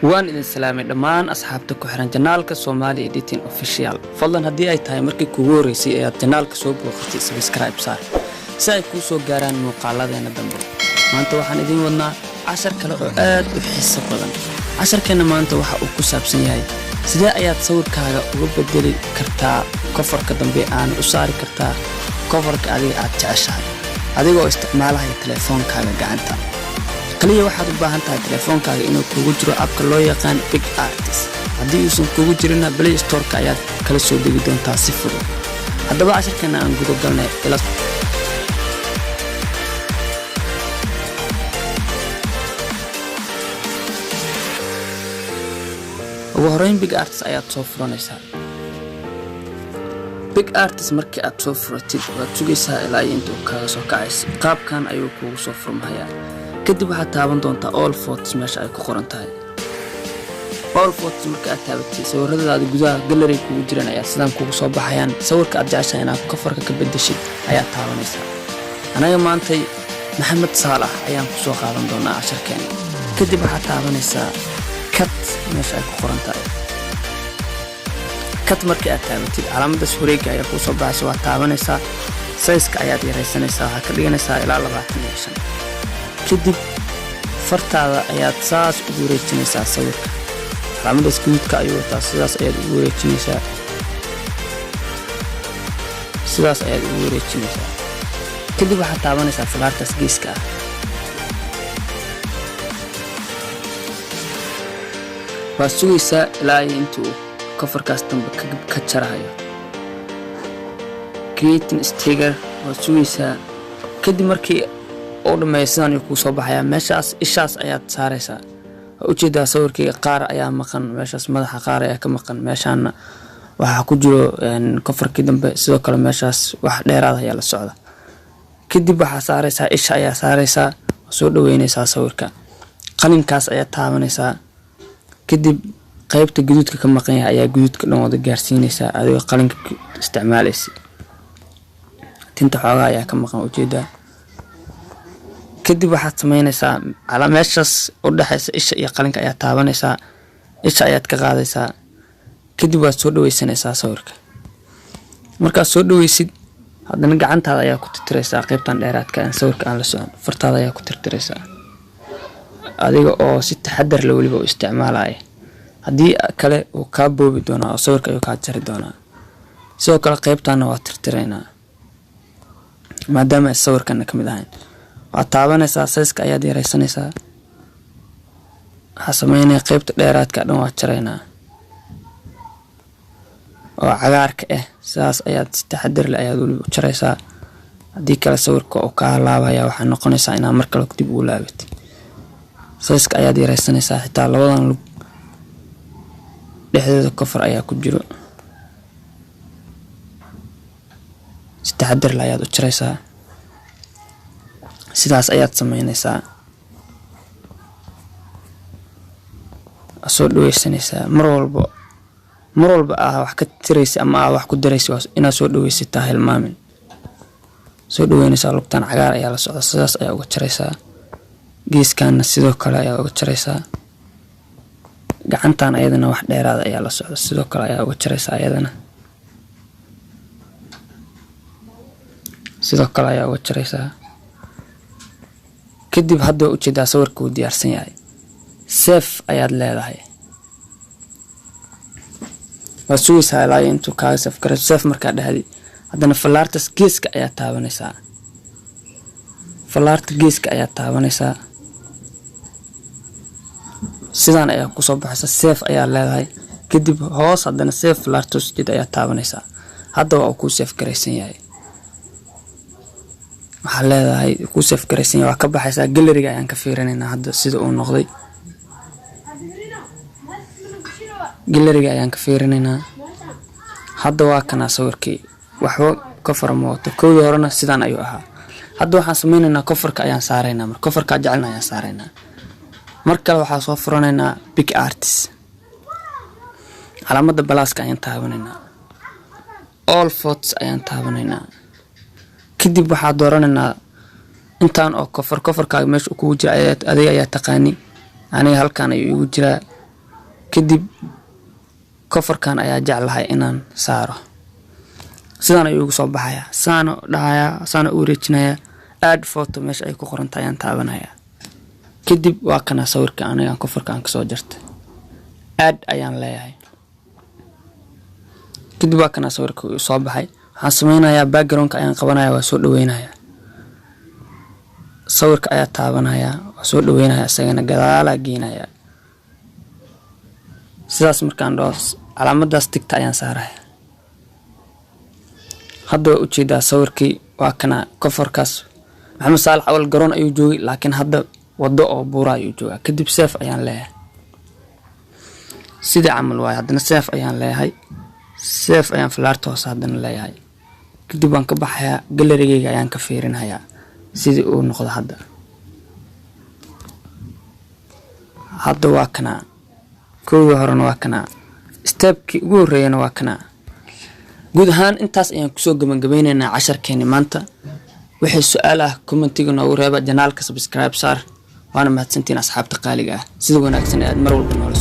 waan idin salaamay dhammaan asxaabta ku xiran janaalka Somali Editing Official. Fadlan haddii ay tahay markii kugu horeysay ee aad janaalka soo booqatay subscribe saar si ay kuu soo gaaraan muuqaaladeena dambe. Maanta waxaan idin wadnaa cashar kale oo aad u xiiso badan. Casharkeena maanta waxa uu ku saabsan yahay sidee ayaad sawirkaaga uga bedeli kartaa coverka dambe aan u saari kartaa coverka adiga aad jeceshahay adigoo isticmaalaya telefoonkaaga gacanta. kaliya waxaad u baahan tahay telefoonkaaga inuu kugu jiro abka loo yaqaan PicArtist. haddii uusan kugu jirin Play Store-ka ayaad kala soo degi doontaa si fudud. haddaba casharkeena aan gudo galnay ila ugu horreyn PicArtist ayaad soo furanaysaa. PicArtist markii aad soo furatid waad sugaysaa ilaa intuu kaaga soo kacayso. qaabkan ayuu kugu soo furmayaa. kadib waxaad taaban doontaa all photos meesha ay ku qoran tahay. all photos marka aad taabatay sawirradaada gudaha gallery kugu jiraan ayaa sidaan kugu soo baxayaan. sawirka aad jeceshahay inaad coverka ka bedeshid ayaa taabanaysaa. anaga maantay Maxamed Saalax ayaan ku soo qaadan doonaa casharkeena. kadib waxaad taabanaysaa cut meesha ay ku qoran tahay. cut marka aad taabatid calaamadda wareegga ayaa ku soo baxaysa. waad taabanaysaa size-ka ayaad yaraysanaysaa. waxaad ka dhiganaysaa ilaa 25. kadib fartaada ayaad saas ugu wareejinaysaa sawirka. calaamadda guudka ayuu wataa. sidaas ayaad ugu wareejinaysaa. kadib waxaad taabanaysaa falaartaas geeska ah. waad sugaysaa ilaa intuu coverkaas dambe ka jarayo. creating sticker waad sugaysaa. kadib markii oo dhamaysan ku soo baxaya meeshaas ishaas ayaad saaraysaa. ujeedaa sawirkii qaar ayaa maqan. meeshaas madaxa qaar ayaa ka maqan. meeshaan waxa ku jiro coverkii dambe sidoo kale meeshaas wax dheeraad ayaa la socda. kadib waxa saaraysaa isha ayaa saaraysaa. soo dhaweynaysaa sawirka. qalinkaas ayaa taabanaysaa. kadib qaybta guduudka ka maqan yahay ayaa guduudka dhan wada gaarsiinaysaa adigoo qalinka isticmaalaysa. tinta xoogaa ayaa ka maqan ujeedaa. kadib waxaad sameynaysaa meeshaas u dhaxaysa isha iyo qalinka ayaa taabanaysaa. isha ayaad ka qaadaysaa. kadib waad soo dhaweysanaysaa sawirka. markaad soo dhaweysid haddana gacantaada ayaa ku tirtiraysaa qaybtan dheeraadka aan sawirka aan la socon. fartaada ayaa ku tirtiraysaa adiga oo si taxadar leh waliba u isticmaalaya. haddii kale uu kaa boobi doonaa oo sawirka ayuu kaa jari doonaa. sidoo kale qaybtaana waa tirtiraynaa maadaama ay sawirkana ka mid ahayn. waad taabanaysaa size-ka ayaad yaraysanaysaa. waxaa sameynaya qaybta dheeraadka dhan waad jaraynaa oo cagaarka ah. sidaas ayaad si taxadar leh ayaad waliba u jaraysaa. haddii kale sawirka uu kaa laabaya waxaa noqonaysaa inaad mar kale dib ugu laabatid. size-ka ayaad yaraysanaysaa. xitaa labadan lug dhexdooda cover ayaa ku jiro. si taxadar leh ayaad u jaraysaa. sidaas ayaad sameynaysaa. soo dhaweysanaysaa. mar walba wax ka tiraysa ama wax ku daraysa inaad soo dhaweysataa hilmaamin. soo dhaweynaysaa. lugtan cagaar ayaa la socda. sidaas ayaa uga jaraysaa. geeskaana sidoo kale ayaa uga jaraysaa. gacantan ayadana wax dheeraad ayaa la socda. sidoo kale ayaa uga jaraysaa ayadana. sidoo kale ayaa uga jaraysaa. kadib hadda ujeedaa sawirka uu diyaarsan yahay. save ayaad leedahay. waad sugaysaa ilaa intuu kaaga save garay. save markaa dhahdi haddana falaartas geeska ayaad taabanaysaa. falaarta geeska ayaad taabanaysaa. sidaan ayaa ku soo baxaysa. save ayaa leedahay. kadib hoos haddana save falaartas jid ayaa taabanaysaa. hadda waa uu ku save garaysan yahay. waxaa leedahay ku save garaysan yahay. waa ka baxaysaa. gallery-ga ayaan ka fiirinaynaa hadda sida uu noqday. gallery-ga ayaan ka fiirinaynaa. hadda waa kana sawirkii waxba cover ma wato. koodii horena sidaan ayuu ahaa. hadda waxaan sameynaynaa coverka ayaan saaraynaa. mar coverka jecelna ayaan saaraynaa. mar kale waxaa soo furanaynaa PicArtist. calaamadda balaaska ayaan taabanaynaa. all photos ayaan taabanaynaa. kadib waxaa dooranaynaa intaan oo coverkaaga meesha kugu jira adiga ayaa taqaani aniga halkaan ayuu igu jiraa kadib kofarkan ayaa jeclahay inaan saaro sidaan ayuu ugu soo baxayaa saano dhahayaa saano u wareejinayaa add photo meesha ay ku qoran tahay ayaan taabanayaa kadib waa kana sawirka aniga kofarkan ka soo jartay add ayaan leeyahay kadib waa kana sawirka uu soo baxay waxaan sameynayaa background-ka ayaan qabanayaa waa soo dhaweynayaa sawirka ayaa taabanayaa waa soo dhaweynayaa isagana gadaala geenayaa sidaas markaan dhoos calaamadaas tigta ayaan saarayaa hadda waa ujeedaa sawirkii waa kana kofarkaas Maxamed Saalax awal garoon ayuu joogay laakiin hadda wado oo buura ayuu joogaa kadib save ayaan leeyahay sida camal waay haddana save ayaan leeyahay save ayaan flaarta hoose haddana leeyahay kadib waan ka baxayaa gallerigayga ayaan ka fiirinayaa sidii uu noqdo hadda waa kana kooda horena waa kana stepkii ugu horeeyana waa kana guud ahaan intaas ayaan kusoo gabagabeynaynaa casharkeeni maanta wixii su'aal ah commentiga noogu reeba janaalka subscribe saar waana mahadsantiin asxaabta qaaliga ah sida wanaagsan ee aad mar walba noola